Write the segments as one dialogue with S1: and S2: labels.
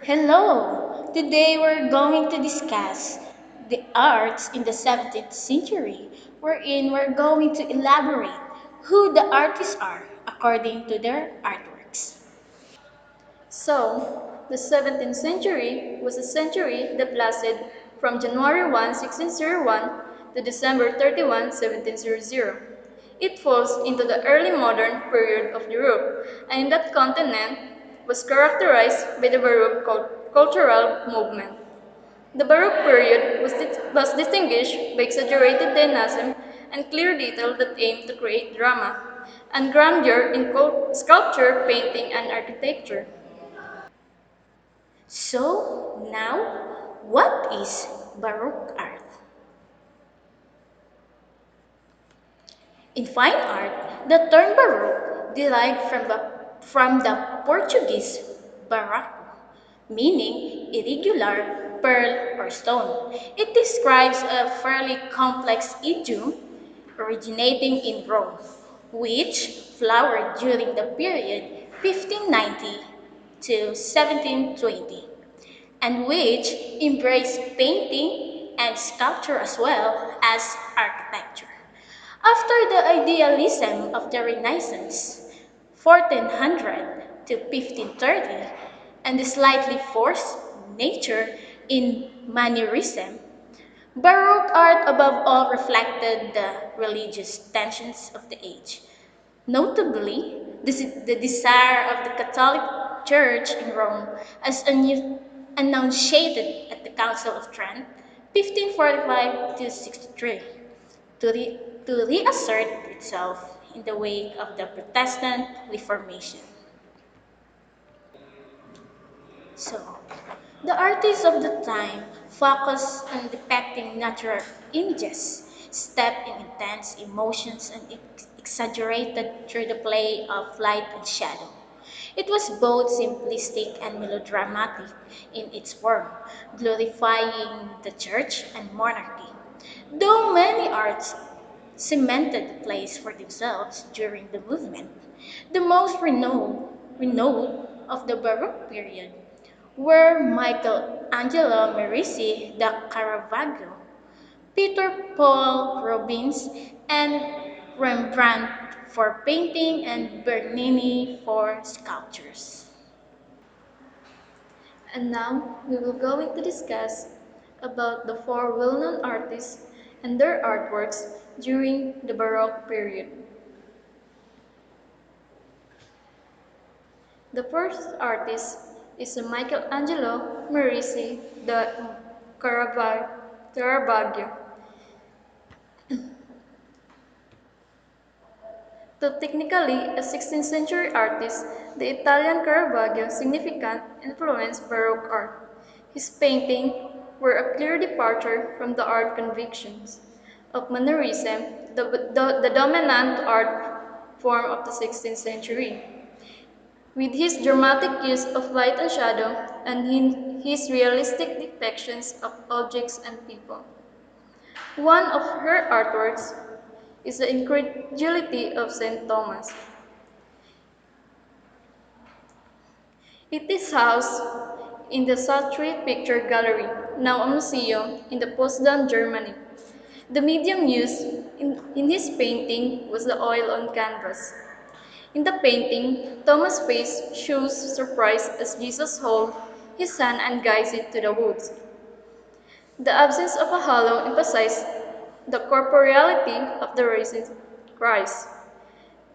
S1: Hello! Today we're going to discuss the arts in the 17th century, wherein we're going to elaborate who the artists are according to their artworks.
S2: So, the 17th century was a century that lasted from January 1, 1601 to December 31, 1700. It falls into the early modern period of Europe, and in that continent was characterized by the Baroque cultural movement. The Baroque period was distinguished by exaggerated dynamism and clear detail that aimed to create drama and grandeur in sculpture, painting, and architecture.
S1: So, now, what is Baroque art? In fine art, the term Baroque derived from the Portuguese barroco, meaning irregular, pearl, or stone. It describes a fairly complex idiom originating in Rome, which flowered during the period 1590 to 1720, and which embraced painting and sculpture as well as architecture. After the idealism of the Renaissance, 1400 to 1530, and the slightly forced nature in Manierism, Baroque art above all reflected the religious tensions of the age. Notably, the desire of the Catholic Church in Rome, as enunciated at the Council of Trent, 1545 to 63, to, to reassert itself in the wake of the Protestant Reformation. So, the artists of the time focused on depicting natural images, steeped in intense emotions and exaggerated through the play of light and shadow. It was both simplistic and melodramatic in its form, glorifying the church and monarchy. Though many arts cemented the place for themselves during the movement, the most renowned of the Baroque period were Michelangelo Merisi, the Caravaggio, Peter Paul Rubens, and Rembrandt for painting and Bernini for sculptures.
S2: And now we will going to discuss about the four well-known artists and their artworks during the Baroque period. The first artist is Michelangelo Merisi the Caravaggio. Though technically a 16th century artist, the Italian Caravaggio significant influenced Baroque art. His paintings were a clear departure from the art convictions of Mannerism, the dominant art form of the 16th century. With his dramatic use of light and shadow and his realistic depictions of objects and people. One of her artworks is the Incredulity of St Thomas. It is housed in the Sartre Picture Gallery, now a museum in the Potsdam, Germany. The medium used in his painting was the oil on canvas. In the painting, Thomas' face shows surprise as Jesus holds his hand and guides it to the woods. The absence of a halo emphasizes the corporeality of the risen Christ.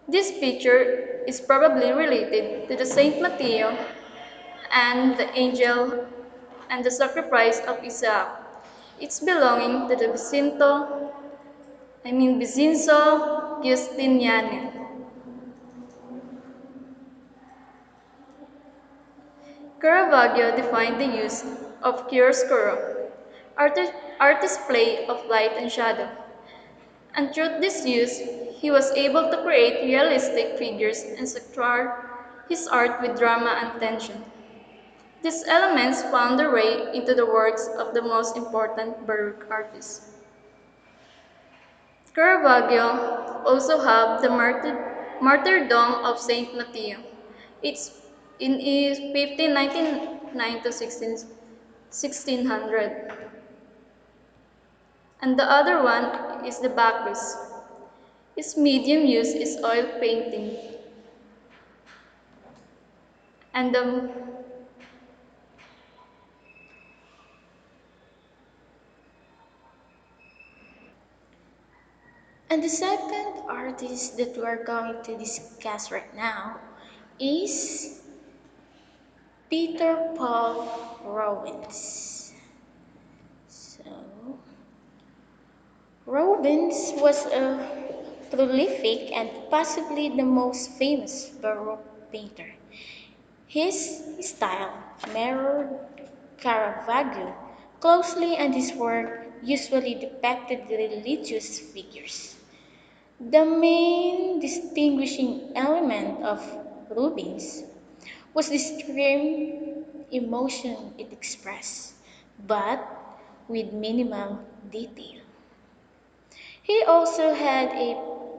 S2: This picture is probably related to the Saint Mateo and the angel and the sacrifice of Isaac. It's belonging to the Bizinzo Giustiniani. Caravaggio defined the use of chiaroscuro, artist's play of light and shadow. And through this use, he was able to create realistic figures and structure his art with drama and tension. These elements found their way into the works of the most important Baroque artists. Caravaggio also had the martyrdom of Saint Mateo. It's in his 1519 1509 to 1600. And the other one is the Bacchus. Its medium use is oil painting. And the
S1: And the second artist that we're going to discuss right now is Peter Paul Rubens. So, Rubens was a prolific and possibly the most famous Baroque painter. His style mirrored Caravaggio closely, and his work usually depicted religious figures. The main distinguishing element of Rubens was the extreme emotion it expressed, but with minimal detail. He also had a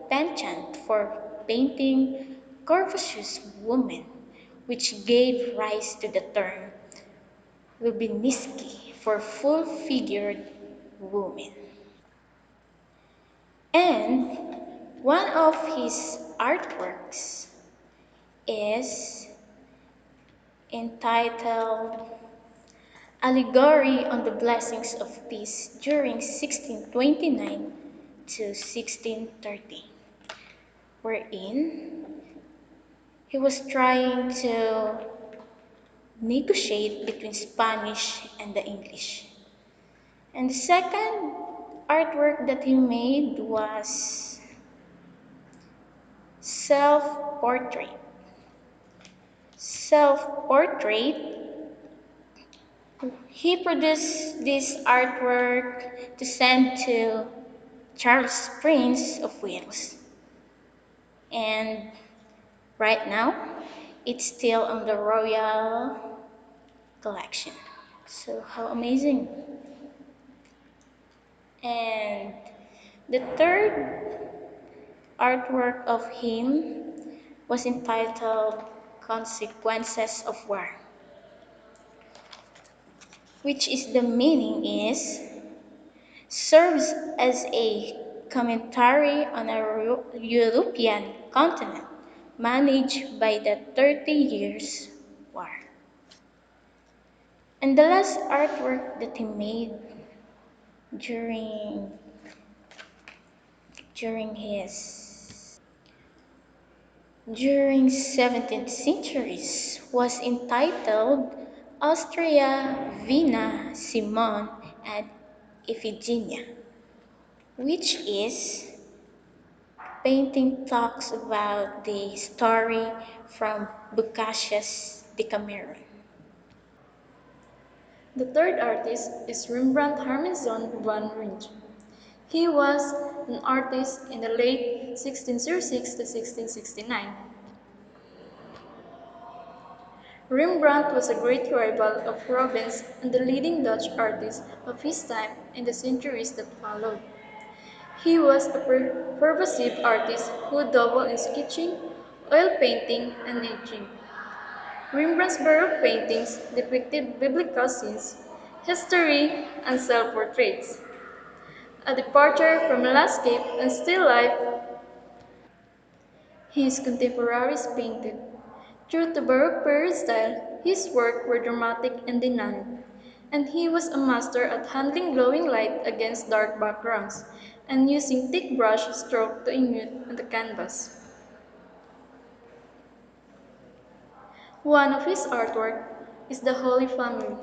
S1: penchant for painting curvaceous women, which gave rise to the term Rubenesque for full figured women. And one of his artworks is entitled Allegory on the Blessings of Peace during 1629 to 1630, wherein he was trying to negotiate between Spanish and the English. And the second artwork that he made was self portrait. Self portrait, he produced this artwork to send to Charles Prince of Wales. And right now, it's still on the Royal Collection. So, how amazing! And the third artwork of him was entitled Consequences of War, which is the meaning is serves as a commentary on a European continent managed by the 30 Years' War. And the last artwork that he made during during his during 17th centuries was entitled Austria, Vienna, Simon, and Iphigenia, which is painting talks about the story from Boccaccio's Decameron.
S2: The third artist is Rembrandt Harmenson van Rijn. He was an artist in the late 1606 to 1669. Rembrandt was a great rival of Rubens and the leading Dutch artist of his time in the centuries that followed. He was a pervasive artist who dabbled in sketching, oil painting, and etching. Rembrandt's Baroque paintings depicted biblical scenes, history, and self-portraits. A departure from landscape and still life his contemporaries painted. True to Baroque period style, his work were dramatic and dynamic, and he was a master at handling glowing light against dark backgrounds and using thick brush stroke to emulate on the canvas. One of his artwork is the Holy Family.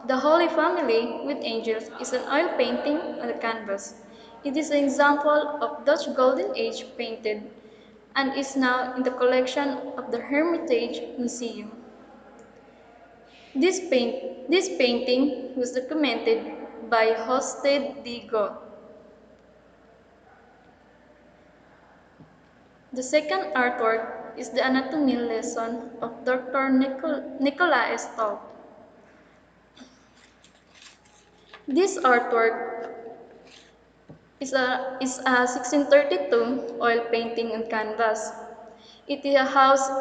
S2: The Holy Family with Angels is an oil painting on the canvas. It is an example of Dutch Golden Age painted and is now in the collection of the Hermitage Museum. This painting was documented by Hosted de Goth. The second artwork is the anatomy lesson of Dr. Nicolas Stahl. This artwork is a 1632 oil painting on canvas. It is housed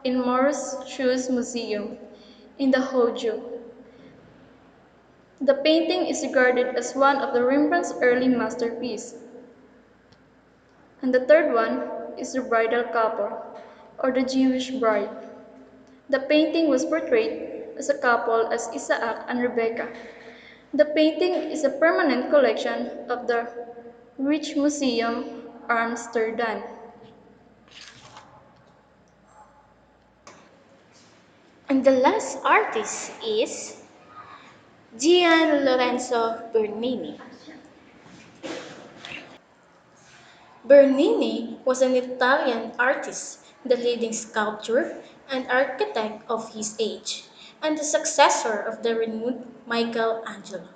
S2: in Mauritius Museum. in the Hoju. The painting is regarded as one of the Rembrandt's early masterpieces. And the third one is the bridal couple, or the Jewish bride. The painting was portrayed as a couple as Isaac and Rebecca. The painting is a permanent collection of the Rijksmuseum Amsterdam.
S1: And the last artist is Gian Lorenzo Bernini. Bernini was an Italian artist, the leading sculptor and architect of his age, and the successor of the renowned Michelangelo.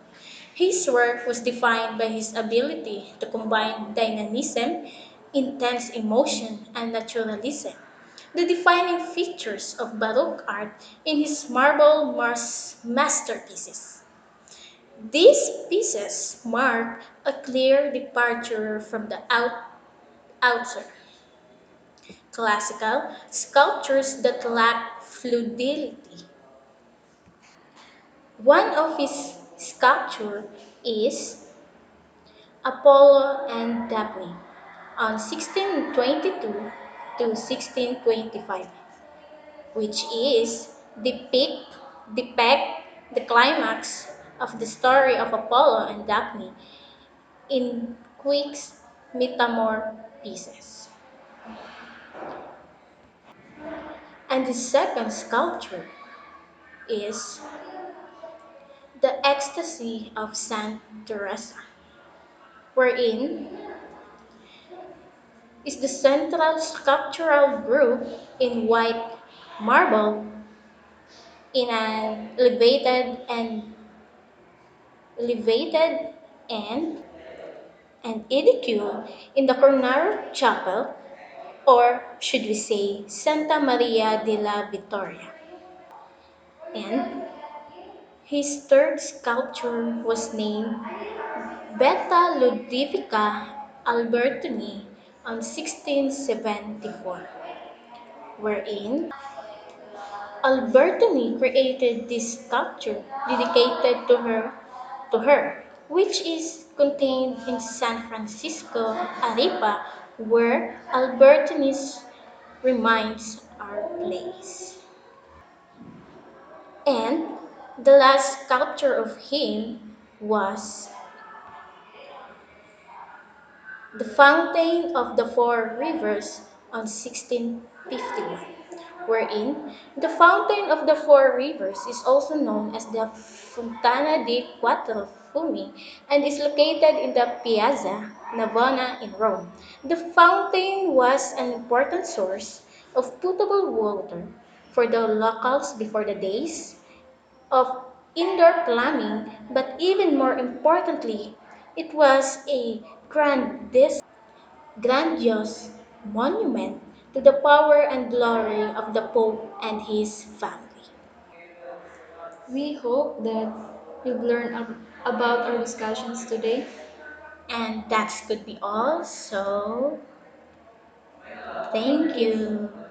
S1: His work was defined by his ability to combine dynamism, intense emotion, and naturalism, the defining features of Baroque art in his marble masterpieces. These pieces mark a clear departure from the outer classical sculptures that lack fluidity. One of his sculptures is Apollo and Daphne on 1622 to 1625, which is depict the climax of the story of Apollo and Daphne in Quick's metamorphosis. And the second sculpture is the Ecstasy of Santa-Rasa, wherein is the central sculptural group in white marble in an elevated and an edicule in the Cornaro Chapel, or should we say Santa Maria della Vittoria. And his third sculpture was named Beta Ludvica Albertini on 1674, wherein Albertini created this sculpture dedicated to her, which is contained in San Francisco, Arepa, where Albertini's remains are placed. And the last sculpture of him was the Fountain of the Four Rivers on 1651, wherein the Fountain of the Four Rivers is also known as the Fontana di Quattro Fumi and is located in the Piazza Navona in Rome. The fountain was an important source of potable water for the locals before the days of indoor plumbing, but even more importantly, it was a grandiose monument to the power and glory of the Pope and his family.
S2: We hope that you've learned about our discussions today.
S1: And that could be all. So, thank
S2: Thank you.
S1: you.